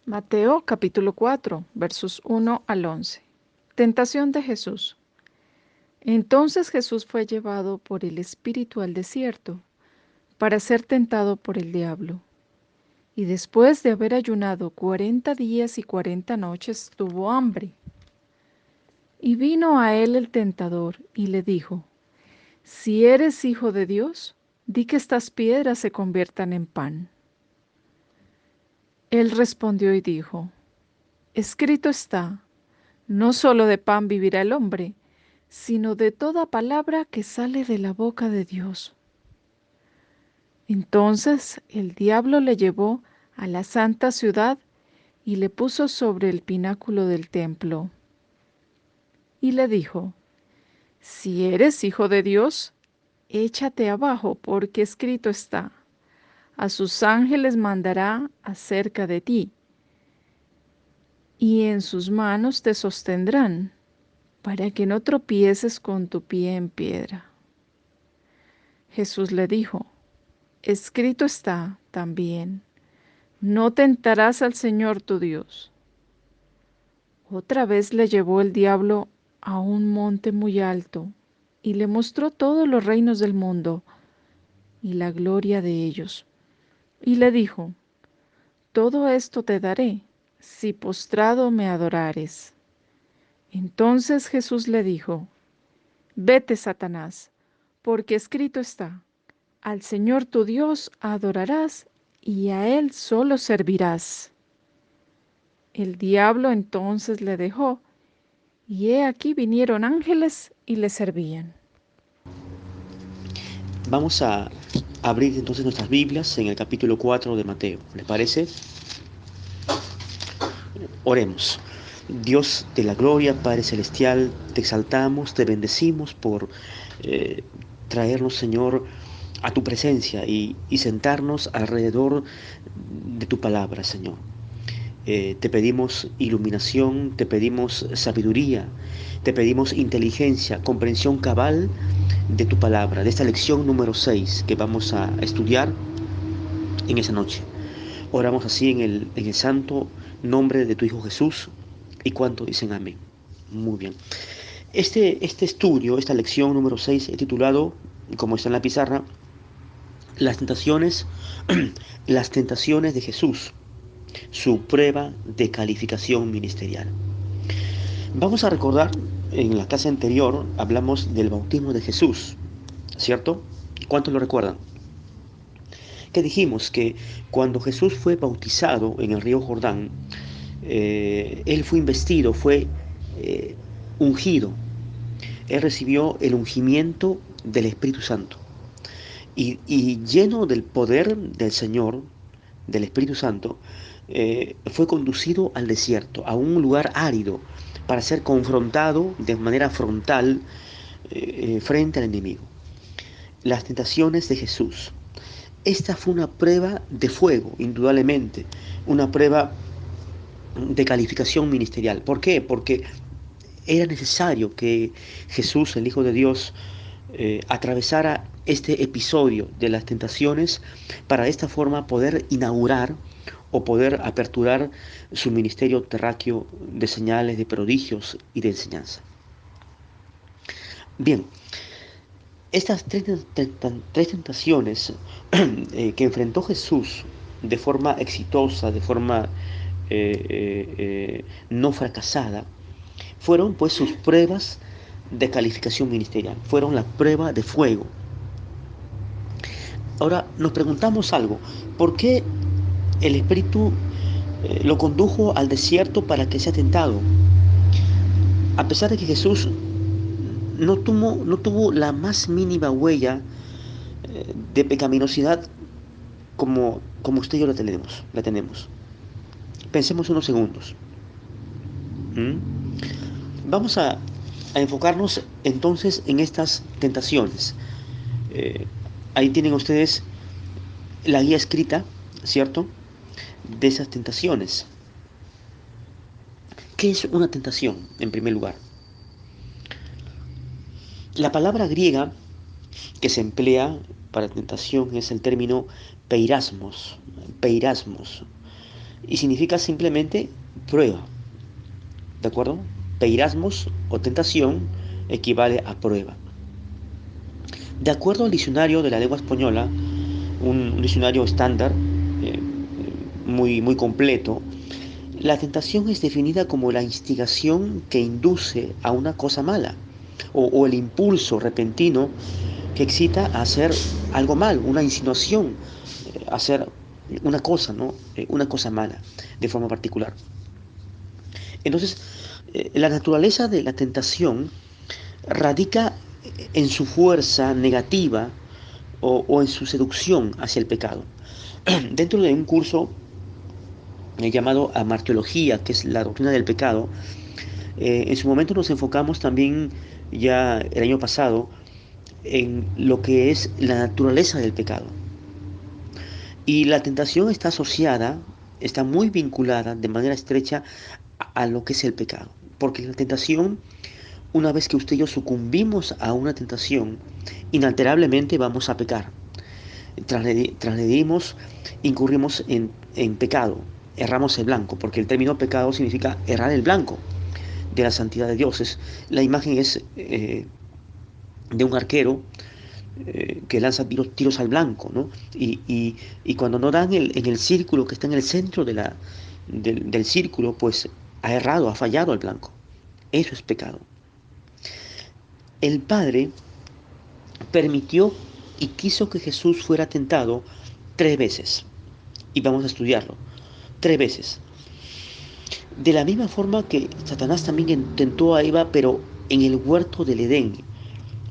Mateo capítulo 4, versos 1 al 11. Tentación de Jesús. Entonces Jesús fue llevado por el Espíritu al desierto para ser tentado por el diablo. Y después de haber ayunado 40 días y 40 noches, tuvo hambre. Y vino a él el tentador y le dijo, si eres hijo de Dios, di que estas piedras se conviertan en pan. Él respondió y dijo, escrito está, no solo de pan vivirá el hombre, sino de toda palabra que sale de la boca de Dios. Entonces el diablo le llevó a la santa ciudad y le puso sobre el pináculo del templo. Y le dijo, si eres hijo de Dios, échate abajo, porque escrito está, a sus ángeles mandará acerca de ti, y en sus manos te sostendrán, para que no tropieces con tu pie en piedra. Jesús le dijo, escrito está también, no tentarás al Señor tu Dios. Otra vez le llevó el diablo a un monte muy alto y le mostró todos los reinos del mundo y la gloria de ellos. Y le dijo, todo esto te daré si postrado me adorares. Entonces Jesús le dijo, vete, Satanás, porque escrito está, al Señor tu Dios adorarás y a Él solo servirás. El diablo entonces le dejó, y he aquí vinieron ángeles y le servían. Vamos a abrir entonces nuestras Biblias en el capítulo 4 de Mateo. ¿Les parece? Oremos. Dios de la gloria, Padre Celestial, te exaltamos, te bendecimos por traernos, Señor, a tu presencia y sentarnos alrededor de tu palabra, Señor. Te pedimos iluminación, te pedimos sabiduría, te pedimos inteligencia, comprensión cabal de tu palabra, de esta lección número 6 que vamos a estudiar en esa noche. Oramos así en el santo nombre de tu Hijo Jesús. ¿Y cuánto dicen amén? Muy bien. Este estudio, esta lección número 6, he titulado, como está en la pizarra, Las tentaciones, las tentaciones de Jesús, su prueba de calificación ministerial. Vamos a recordar, en la clase anterior hablamos del bautismo de Jesús, ¿cierto? ¿Cuántos lo recuerdan? Que dijimos que cuando Jesús fue bautizado en el río Jordán, él fue investido, fue eh, ungido. Él recibió el ungimiento del Espíritu Santo. Y lleno del poder del Señor, del Espíritu Santo, fue conducido al desierto, a un lugar árido, para ser confrontado de manera frontal frente al enemigo. Las tentaciones de Jesús. Esta fue una prueba de fuego, indudablemente, una prueba de calificación ministerial. ¿Por qué? Porque era necesario que Jesús, el Hijo de Dios, atravesara este episodio de las tentaciones para de esta forma poder inaugurar o poder aperturar su ministerio terráqueo de señales, de prodigios y de enseñanza. Bien, estas tres tentaciones que enfrentó Jesús de forma exitosa, de forma no fracasada, fueron pues sus pruebas de calificación ministerial, fueron la prueba de fuego. Ahora nos preguntamos algo, ¿por qué el Espíritu lo condujo al desierto para que sea tentado? A pesar de que Jesús no tuvo la más mínima huella de pecaminosidad como usted y yo la tenemos. Pensemos unos segundos. ¿Mm? Vamos a enfocarnos entonces en estas tentaciones. Eh, Ahí tienen ustedes la guía escrita, ¿cierto? De esas tentaciones. ¿Qué es una tentación, en primer lugar? La palabra griega que se emplea para tentación es el término peirasmos. Peirasmos. y significa simplemente prueba, ¿de acuerdo? Peirasmos o tentación equivale a prueba. De acuerdo al diccionario de la lengua española, un diccionario estándar muy completo, la tentación es definida como la instigación que induce a una cosa mala o el impulso repentino que excita a hacer algo mal, una insinuación, a hacer una cosa, ¿no? Una cosa mala de forma particular. Entonces, la naturaleza de la tentación radica en su fuerza negativa o en su seducción hacia el pecado. Dentro de un curso llamado Amartiología, que es la doctrina del pecado, en su momento nos enfocamos también, ya el año pasado, en lo que es la naturaleza del pecado. Y la tentación está asociada, está muy vinculada de manera estrecha a lo que es el pecado. Porque la tentación, una vez que usted y yo sucumbimos a una tentación, inalterablemente vamos a pecar. Transgredimos, incurrimos en pecado, erramos el blanco, porque el término pecado significa errar el blanco de la santidad de Dios. La imagen es de un arquero que lanza tiros al blanco, ¿no? Y cuando no dan en el círculo que está en el centro del círculo, pues ha errado, ha fallado al blanco. Eso es pecado. El Padre permitió y quiso que Jesús fuera tentado 3 veces. Y vamos a estudiarlo. 3 veces. De la misma forma que Satanás también tentó a Eva, pero en el huerto del Edén.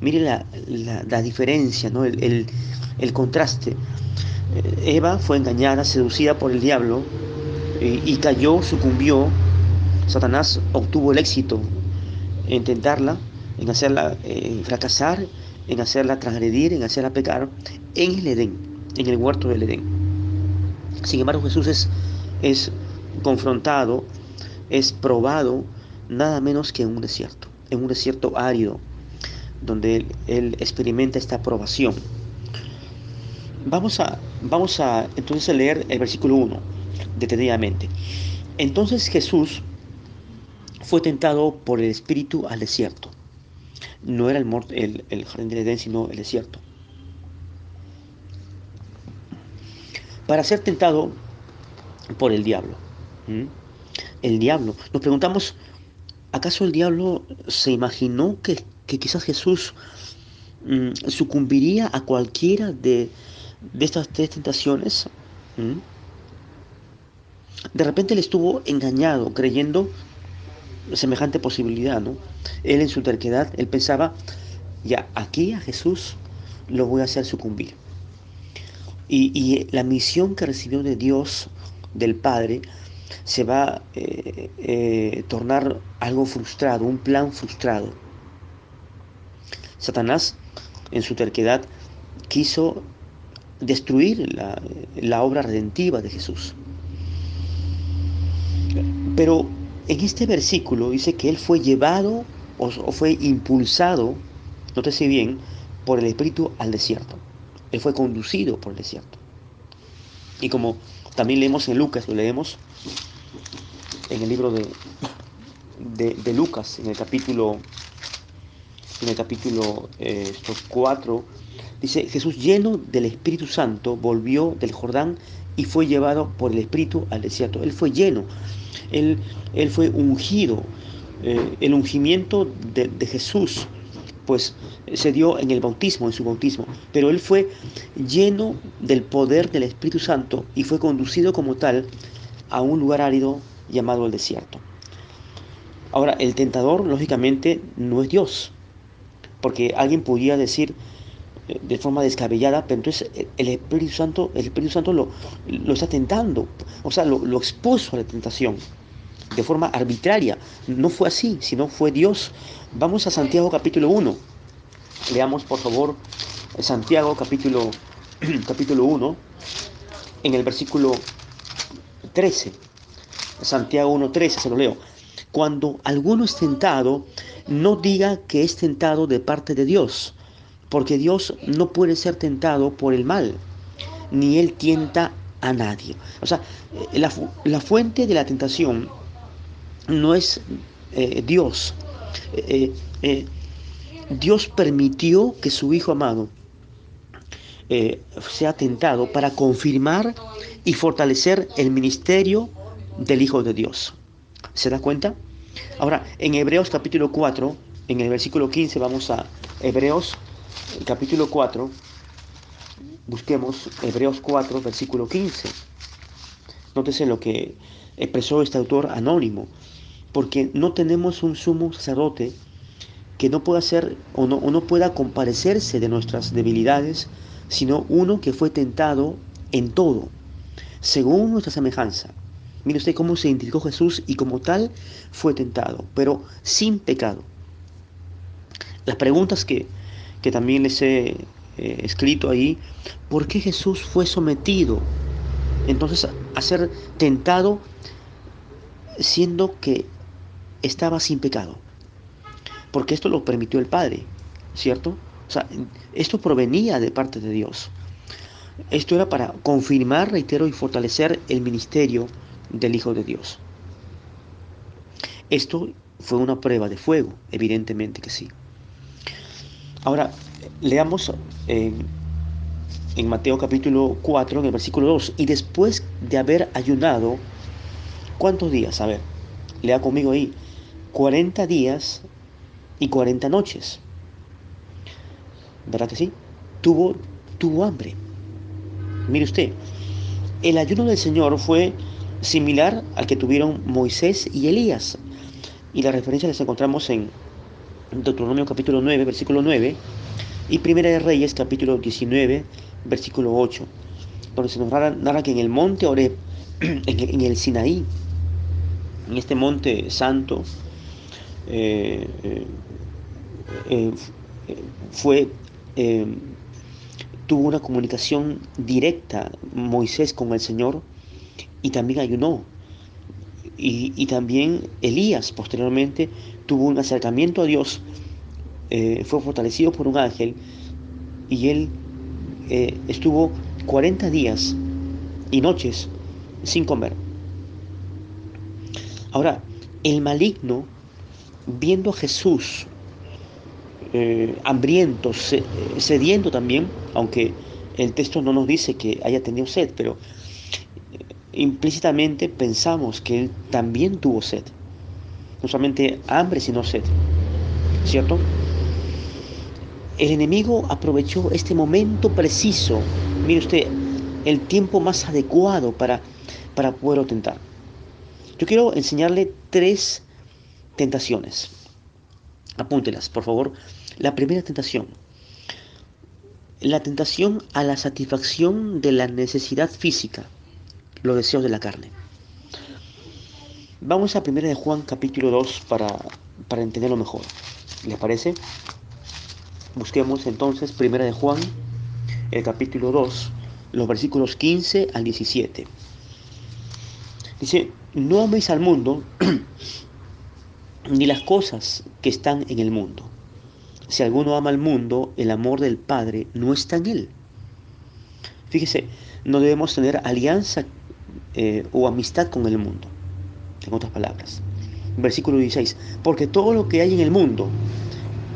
Mire la diferencia, ¿no? El contraste. Eva fue engañada, seducida por el diablo y cayó, sucumbió. Satanás obtuvo el éxito en tentarla, en hacerla fracasar, en hacerla transgredir, en hacerla pecar en el Edén, en el huerto del Edén. Sin embargo, Jesús es confrontado, es probado nada menos que en un desierto árido, donde él experimenta esta probación. Vamos a entonces a leer el versículo 1 detenidamente. Entonces Jesús fue tentado por el Espíritu al desierto. No era el jardín del Edén, sino el desierto. Para ser tentado por el diablo. El diablo. Nos preguntamos, ¿acaso el diablo se imaginó que quizás Jesús sucumbiría a cualquiera de estas 3 tentaciones? De repente él estuvo engañado, creyendo semejante posibilidad, ¿no? Él en su terquedad, él pensaba, ya, aquí a Jesús lo voy a hacer sucumbir. Y la misión que recibió de Dios, del Padre, se va a tornar algo frustrado, un plan frustrado. Satanás, en su terquedad, quiso destruir la obra redentiva de Jesús. Pero en este versículo dice que él fue llevado o fue impulsado, nótese bien, por el Espíritu al desierto. Él fue conducido por el desierto. Y como también leemos en Lucas, lo leemos en el libro de Lucas, en el capítulo 4, dice, Jesús lleno del Espíritu Santo volvió del Jordán y fue llevado por el Espíritu al desierto. Él fue lleno, él fue ungido. El ungimiento de Jesús pues se dio en el bautismo, en su bautismo, pero él fue lleno del poder del Espíritu Santo y fue conducido como tal a un lugar árido llamado el desierto. Ahora, el tentador lógicamente no es Dios, porque alguien podría decir de forma descabellada, pero entonces el Espíritu Santo lo está tentando, o sea, lo expuso a la tentación de forma arbitraria. No fue así, sino fue Dios. Vamos a Santiago capítulo 1. Leamos por favor Santiago capítulo 1 en el versículo 13. Santiago 1:13, se lo leo. Cuando alguno es tentado, no diga que es tentado de parte de Dios, porque Dios no puede ser tentado por el mal, ni él tienta a nadie. O sea, la fuente de la tentación no es Dios. Eh, eh, Dios permitió que su Hijo amado sea tentado para confirmar y fortalecer el ministerio del Hijo de Dios. ¿Se da cuenta? Ahora, en Hebreos capítulo 4, en el versículo 15, vamos a Hebreos capítulo 4, busquemos Hebreos 4, versículo 15. Nótese lo que expresó este autor anónimo, porque no tenemos un sumo sacerdote que no pueda ser o no pueda compadecerse de nuestras debilidades, sino uno que fue tentado en todo, según nuestra semejanza. Mire usted cómo se identificó Jesús y como tal fue tentado, pero sin pecado. Las preguntas que también les he escrito ahí, ¿por qué Jesús fue sometido entonces a ser tentado siendo que estaba sin pecado? Porque esto lo permitió el Padre, ¿cierto? O sea, esto provenía de parte de Dios. Esto era para confirmar, reitero, y fortalecer el ministerio del Hijo de Dios. Esto fue una prueba de fuego, evidentemente que sí. Ahora, leamos en Mateo capítulo 4, en el versículo 2, y después de haber ayunado, ¿cuántos días? A ver, lea conmigo ahí, 40 días y 40 noches, ¿verdad que sí? Tuvo hambre. Mire usted, el ayuno del Señor fue similar al que tuvieron Moisés y Elías. Y la referencia las encontramos en Deuteronomio capítulo 9, versículo 9, y Primera de Reyes capítulo 19, versículo 8, donde se nos narra que en el monte Oreb, en el Sinaí, en este monte santo, eh, eh, eh, fue, eh, tuvo una comunicación directa Moisés con el Señor y también ayunó. Y también Elías posteriormente tuvo un acercamiento a Dios, fue fortalecido por un ángel y él estuvo 40 días y noches sin comer. Ahora, el maligno, viendo a Jesús hambriento, sediento también, aunque el texto no nos dice que haya tenido sed, pero implícitamente pensamos que él también tuvo sed. No solamente hambre, sino sed, ¿cierto? El enemigo aprovechó este momento preciso, mire usted, el tiempo más adecuado para poderlo tentar. Yo quiero enseñarle tres tentaciones. Apúntelas, por favor. La primera tentación, la tentación a la satisfacción de la necesidad física, los deseos de la carne. Vamos a 1 de Juan capítulo 2 para entenderlo mejor. ¿Les parece? Busquemos entonces 1 de Juan, el capítulo 2, los versículos 15 al 17. Dice, no améis al mundo ni las cosas que están en el mundo. Si alguno ama al mundo, el amor del Padre no está en él. Fíjese, no debemos tener alianza o amistad con el mundo. En otras palabras, versículo 16, porque todo lo que hay en el mundo,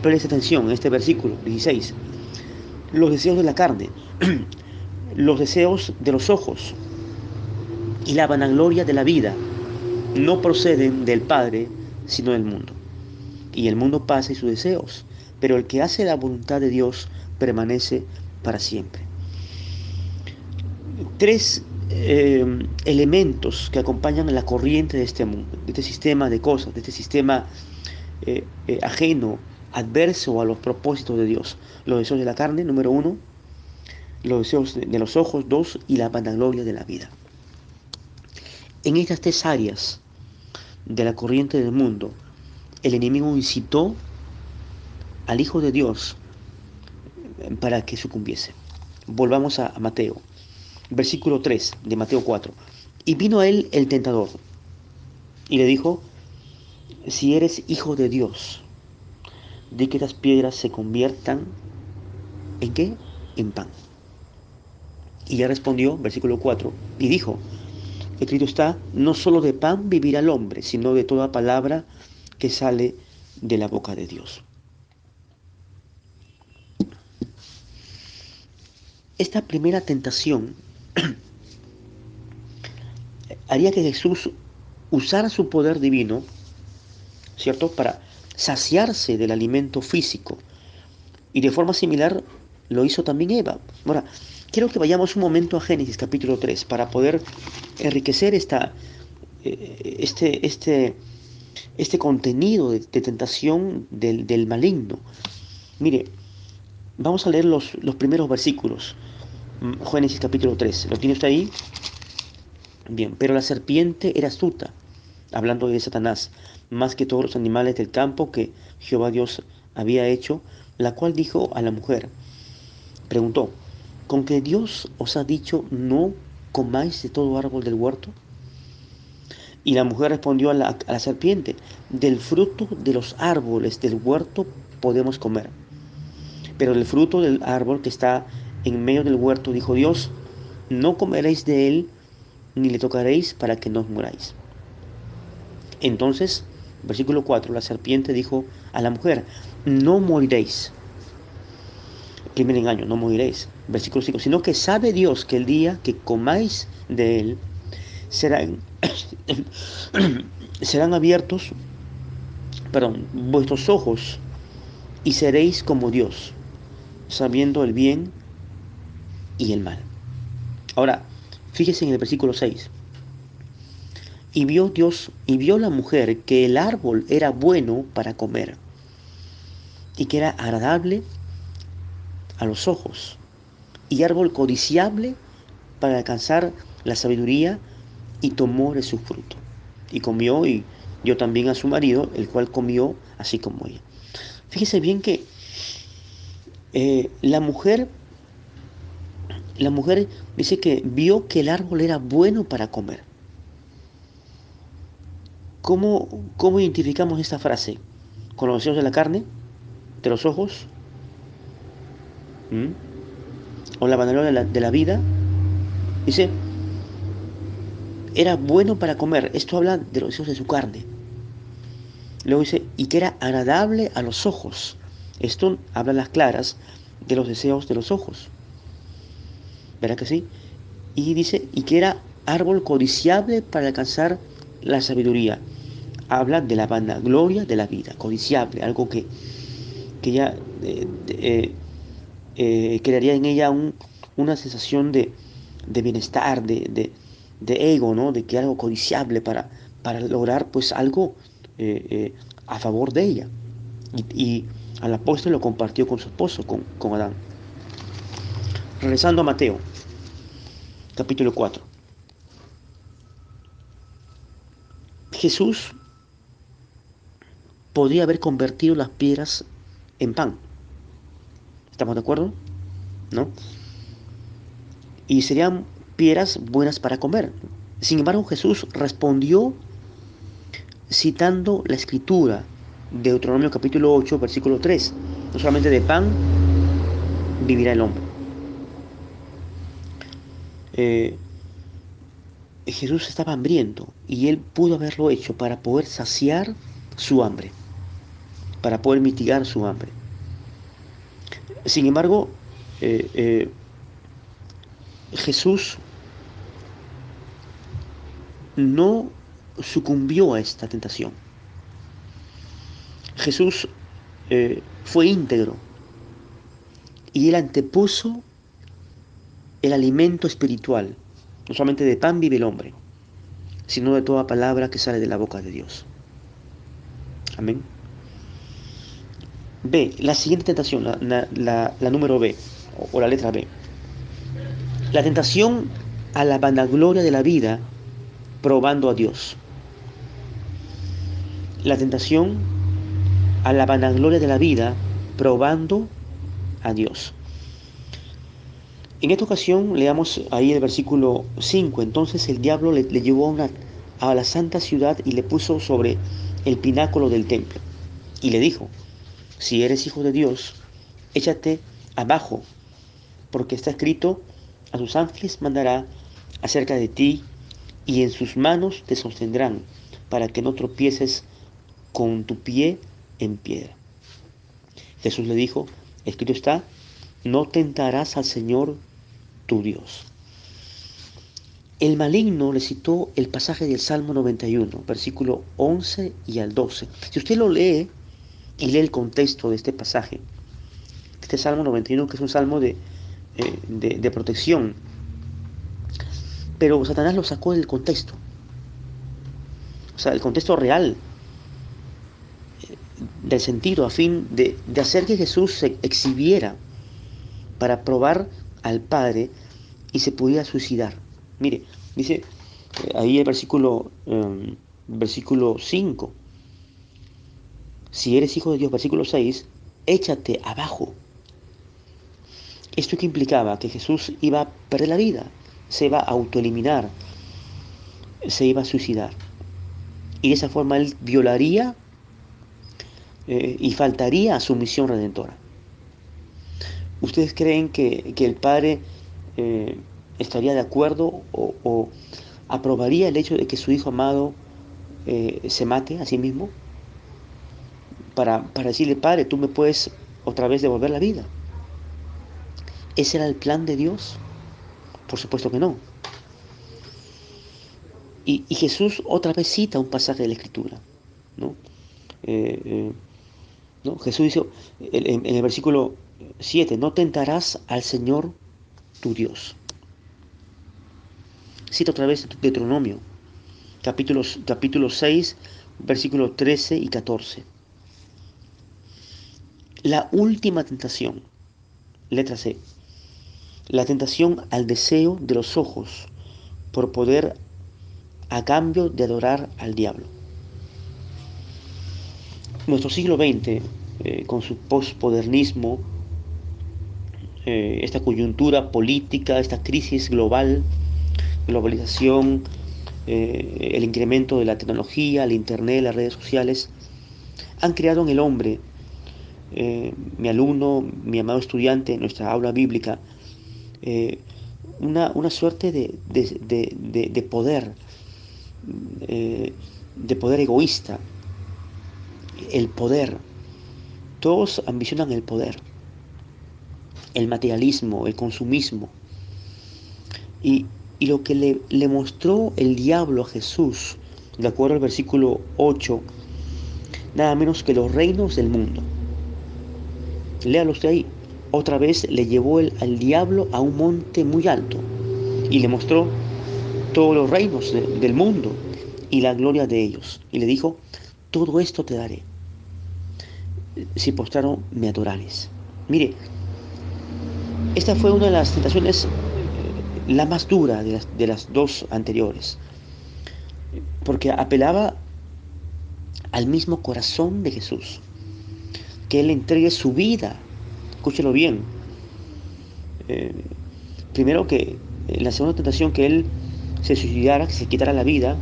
presta atención en este versículo 16, los deseos de la carne, los deseos de los ojos y la vanagloria de la vida no proceden del Padre, sino del mundo. Y el mundo pasa y sus deseos, pero el que hace la voluntad de Dios permanece para siempre. Tres elementos que acompañan la corriente de este mundo, de este sistema de cosas, de este sistema ajeno, adverso a los propósitos de Dios. Los deseos de la carne, número uno, los deseos de los ojos, dos, y la vanagloria de la vida. En estas tres áreas de la corriente del mundo, el enemigo incitó al Hijo de Dios para que sucumbiese. Volvamos a Mateo, versículo 3 de Mateo 4. Y vino a él el tentador y le dijo, si eres hijo de Dios, di que estas piedras se conviertan ¿en qué? En pan. Y ella respondió, versículo 4, y dijo, escrito está, no solo de pan vivirá el hombre, sino de toda palabra que sale de la boca de Dios. Esta primera tentación haría que Jesús usara su poder divino, ¿cierto?, para saciarse del alimento físico. Y de forma similar lo hizo también Eva. Ahora, quiero que vayamos un momento a Génesis capítulo 3 para poder enriquecer este contenido de tentación del maligno. Mire, vamos a leer los primeros versículos. Génesis capítulo 3. ¿Lo tiene usted ahí? Bien, pero la serpiente era astuta, hablando de Satanás, más que todos los animales del campo que Jehová Dios había hecho, la cual dijo a la mujer, preguntó, ¿con que Dios os ha dicho no comáis de todo árbol del huerto? Y la mujer respondió a la serpiente, del fruto de los árboles del huerto podemos comer, pero del fruto del árbol que está en medio del huerto, dijo Dios, no comeréis de él, ni le tocaréis para que no os muráis. Entonces, versículo 4, la serpiente dijo a la mujer, no moriréis. Primer engaño, no moriréis. Versículo 5, sino que sabe Dios que el día que comáis de él, serán, serán abiertos, vuestros ojos, y seréis como Dios, sabiendo el bien y el mal. Ahora, fíjese en el versículo 6. Y vio la mujer que el árbol era bueno para comer, y que era agradable a los ojos, y árbol codiciable para alcanzar la sabiduría, y tomó de su fruto. Y comió y dio también a su marido, el cual comió así como ella. Fíjese bien que la mujer dice que vio que el árbol era bueno para comer. ¿Cómo identificamos esta frase? ¿Con los deseos de la carne? ¿De los ojos? ¿Mm? ¿O la vanagloria de la vida? Dice, era bueno para comer. Esto habla de los deseos de su carne. Luego dice, y que era agradable a los ojos. Esto habla a las claras de los deseos de los ojos. ¿Verdad que sí? Y dice, y que era árbol codiciable para alcanzar la sabiduría. Habla de la vanagloria de la vida, codiciable, algo que ya crearía en ella una sensación de bienestar, de ego, ¿no? De que algo codiciable para lograr pues algo a favor de ella. Y al apóstol lo compartió con su esposo, con Adán. Regresando a Mateo, capítulo 4. Jesús podría haber convertido las piedras en pan. ¿Estamos de acuerdo? ¿No? Y serían piedras buenas para comer. Sin embargo, Jesús respondió citando la escritura, Deuteronomio capítulo 8, versículo 3. No solamente de pan vivirá el hombre. Jesús estaba hambriento y él pudo haberlo hecho para poder saciar su hambre, para poder mitigar su hambre. Sin embargo, Jesús no sucumbió a esta tentación. Jesús fue íntegro y él antepuso el alimento espiritual. No solamente de pan vive el hombre, sino de toda palabra que sale de la boca de Dios. Amén. B, la siguiente tentación, la número B, o la letra B. La tentación a la vanagloria de la vida, probando a Dios. La tentación a la vanagloria de la vida, probando a Dios. En esta ocasión leamos ahí el versículo 5. Entonces el diablo le llevó a la santa ciudad y le puso sobre el pináculo del templo. Y le dijo, si eres hijo de Dios, échate abajo, porque está escrito, A sus ángeles mandará acerca de ti y en sus manos te sostendrán para que no tropieces con tu pie en piedra. Jesús le dijo, escrito está, no tentarás al Señor tu Dios. El maligno le citó el pasaje del Salmo 91, versículo 11 y al 12. Si usted lo lee y lee el contexto de este pasaje, este Salmo 91, que es un salmo de protección, pero Satanás lo sacó del contexto, o sea, el contexto real del sentido, a fin de hacer que Jesús se exhibiera para probar al Padre y se pudiera suicidar. Mire, dice ahí el versículo 5, si eres hijo de Dios, versículo 6, échate abajo. ¿Esto que implicaba? Que Jesús iba a perder la vida, se iba a autoeliminar, se iba a suicidar. Y de esa forma él violaría y faltaría a su misión redentora. ¿Ustedes creen que el Padre eh, estaría de acuerdo o aprobaría el hecho de que su Hijo amado se mate a sí mismo? Para decirle, Padre, tú me puedes otra vez devolver la vida. ¿Ese era el plan de Dios? Por supuesto que no. Y Jesús otra vez cita un pasaje de la Escritura, ¿no? Eh, eh, ¿no? Jesús dice en el versículo 7, no tentarás al Señor tu Dios. Cita otra vez Deuteronomio, capítulo 6, versículos 13 y 14. La última tentación, letra C, la tentación al deseo de los ojos por poder a cambio de adorar al diablo. Nuestro siglo XX, con su posmodernismo, esta coyuntura política, esta crisis global, globalización, el incremento de la tecnología, el internet, las redes sociales, han creado en el hombre, mi alumno, mi amado estudiante en nuestra aula bíblica, eh, una suerte de poder, de poder egoísta, el poder. Todos ambicionan el poder, el materialismo, el consumismo. Y, y lo que le mostró el diablo a Jesús, de acuerdo al versículo 8, nada menos que los reinos del mundo. Léalo usted ahí. Otra vez le llevó al diablo a un monte muy alto y le mostró todos los reinos del mundo y la gloria de ellos. Y le dijo, todo esto te daré si postraro me adorares. Mire, esta fue una de las tentaciones, la más dura de las dos anteriores, porque apelaba al mismo corazón de Jesús, que Él entregue su vida. Escúchelo bien. Eh, Primero que en la segunda tentación que Él se suicidara, que se quitara la vida,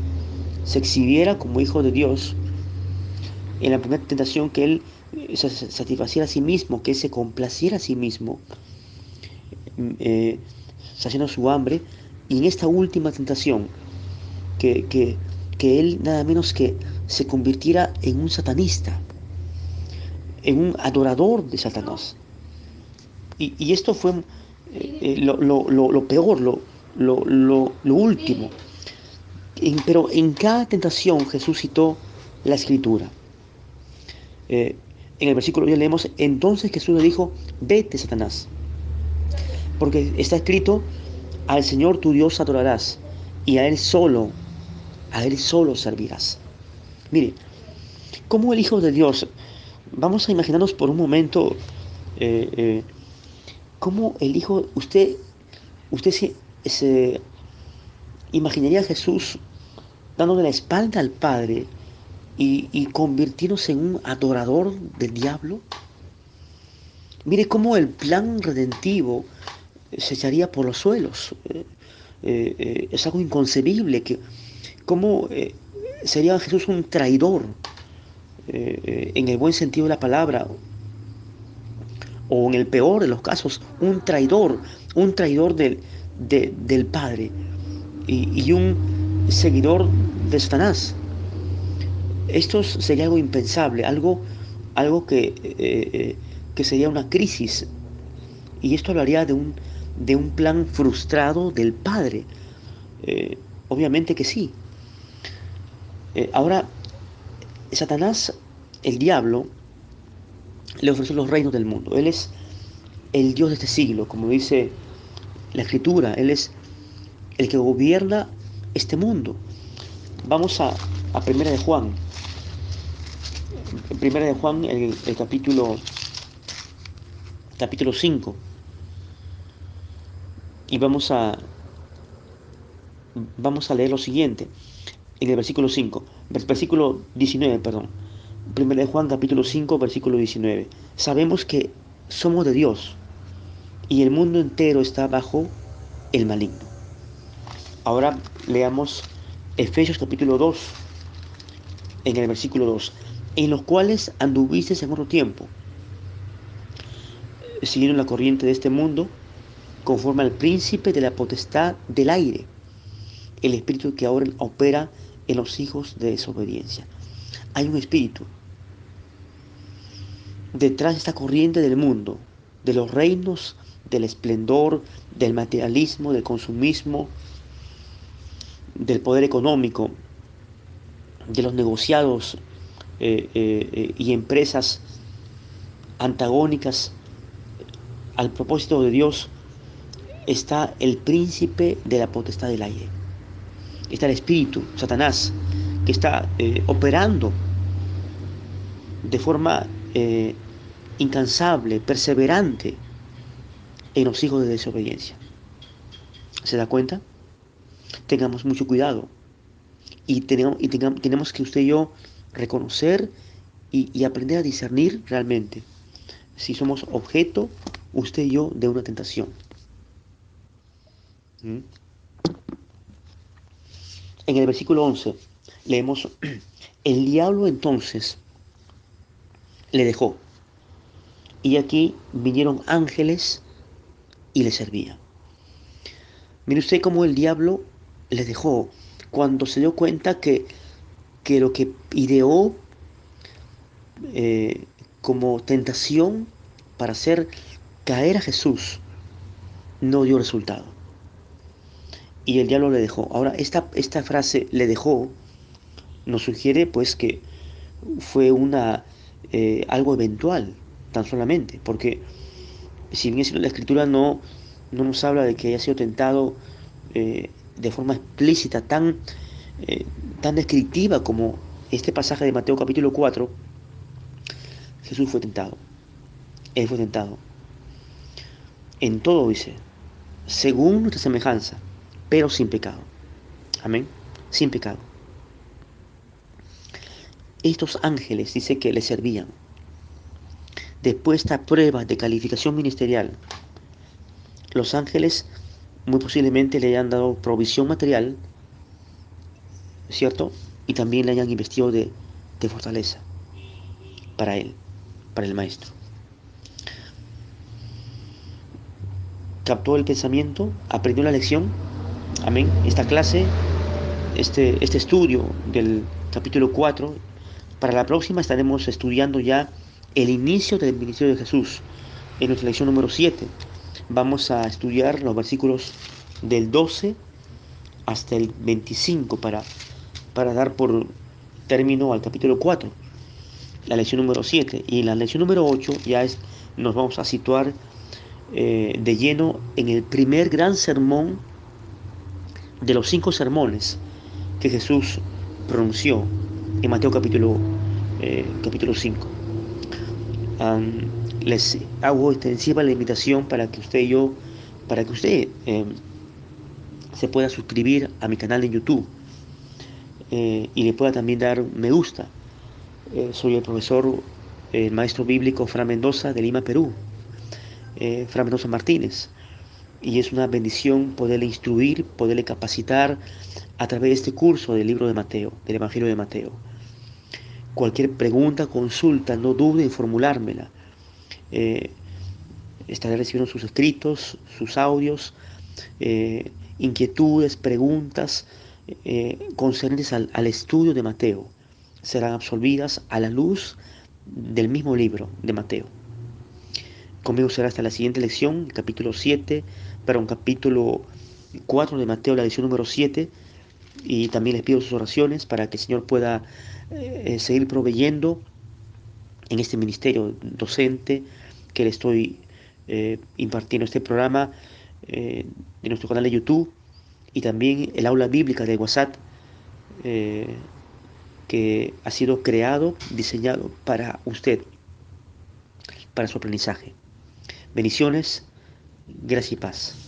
se exhibiera como hijo de Dios. En la primera tentación que Él se satisfaciera a sí mismo, que Él se complaciera a sí mismo, saciando su hambre. Y en esta última tentación, que Él nada menos que se convirtiera en un satanista, en un adorador de Satanás. Y esto fue lo peor, lo último. Pero en cada tentación Jesús citó la escritura. En el versículo ya leemos, entonces Jesús le dijo, vete, Satanás, porque está escrito, al Señor tu Dios adorarás y a Él solo servirás. Mire, como el Hijo de Dios, vamos a imaginarnos por un momento cómo el Hijo, usted se imaginaría a Jesús dándole la espalda al Padre y convirtiéndose en un adorador del diablo. Mire cómo el plan redentivo se echaría por los suelos. Es algo inconcebible que cómo sería Jesús un traidor en el buen sentido de la palabra, o en el peor de los casos, un traidor del Padre y un seguidor de Satanás. Esto sería algo impensable, algo que sería una crisis. Y esto hablaría de un plan frustrado del Padre. Eh, Obviamente que sí. Ahora, Satanás, el diablo, le ofreció los reinos del mundo. Él es el Dios de este siglo, como dice la Escritura. Él es el que gobierna este mundo. Vamos a Primera de Juan. En Primera de Juan, el capítulo 5. Y vamos a leer lo siguiente. En el versículo 5. Versículo 19, perdón. Primera de Juan, capítulo 5, versículo 19. Sabemos que somos de Dios y el mundo entero está bajo el maligno. Ahora leamos Efesios capítulo 2, en el versículo 2, en los cuales anduvisteis en otro tiempo, siguiendo la corriente de este mundo, conforme al príncipe de la potestad del aire, el espíritu que ahora opera en los hijos de desobediencia. Hay un espíritu detrás de esta corriente del mundo, de los reinos, del esplendor, del materialismo, del consumismo, del poder económico, de los negociados y empresas antagónicas al propósito de Dios. Está el príncipe de la potestad del aire. Está el espíritu, Satanás, que está operando de forma incansable, perseverante en los hijos de desobediencia. ¿Se da cuenta? Tengamos mucho cuidado y tenemos que usted y yo reconocer y aprender a discernir realmente si somos objeto, usted y yo, de una tentación. ¿Mm? En el versículo 11 leemos, el diablo entonces le dejó, y aquí vinieron ángeles y le servían. Mire usted cómo el diablo le dejó cuando se dio cuenta que lo que ideó eh, como tentación para hacer caer a Jesús no dio resultado. Y el diablo le dejó. Ahora, esta frase le dejó nos sugiere pues que fue algo eventual, tan solamente, porque si bien la escritura no nos habla de que haya sido tentado de forma explícita, eh, tan descriptiva como este pasaje de Mateo capítulo 4, Jesús fue tentado. Él fue tentado. En todo, dice, según nuestra semejanza, pero sin pecado. Amén. Sin pecado. Estos ángeles dice que le servían. Después de esta prueba de calificación ministerial, los ángeles muy posiblemente le hayan dado provisión material, ¿cierto? Y también le hayan investido de fortaleza para él, para el maestro. Captó el pensamiento, aprendió la lección. Amén. Esta clase, este estudio del capítulo 4, para la próxima estaremos estudiando ya el inicio del ministerio de Jesús. En nuestra lección número 7 vamos a estudiar los versículos del 12 hasta el 25 para dar por término al capítulo 4, la lección número 7. Y en la lección número 8 nos vamos a situar de lleno en el primer gran sermón de los 5 sermones que Jesús pronunció en Mateo capítulo 5. Les hago extensiva la invitación para que usted se pueda suscribir a mi canal de YouTube y le pueda también dar me gusta. Soy el profesor, el maestro bíblico Fran Mendoza de Lima, Perú, Fran Mendoza Martínez, y es una bendición poderle instruir, poderle capacitar a través de este curso del libro de Mateo, del Evangelio de Mateo. Cualquier pregunta, consulta, no dude en formulármela. Estaré recibiendo sus escritos, sus audios, inquietudes, preguntas concernientes al estudio de Mateo serán absolvidas a la luz del mismo libro de Mateo. Conmigo será hasta la siguiente lección, capítulo 4 de Mateo, la lección número 7, y también les pido sus oraciones para que el Señor pueda seguir proveyendo en este ministerio docente que le estoy impartiendo este programa de nuestro canal de YouTube y también el aula bíblica de WhatsApp eh, que ha sido creado, diseñado para usted, para su aprendizaje. Bendiciones, gracia y paz.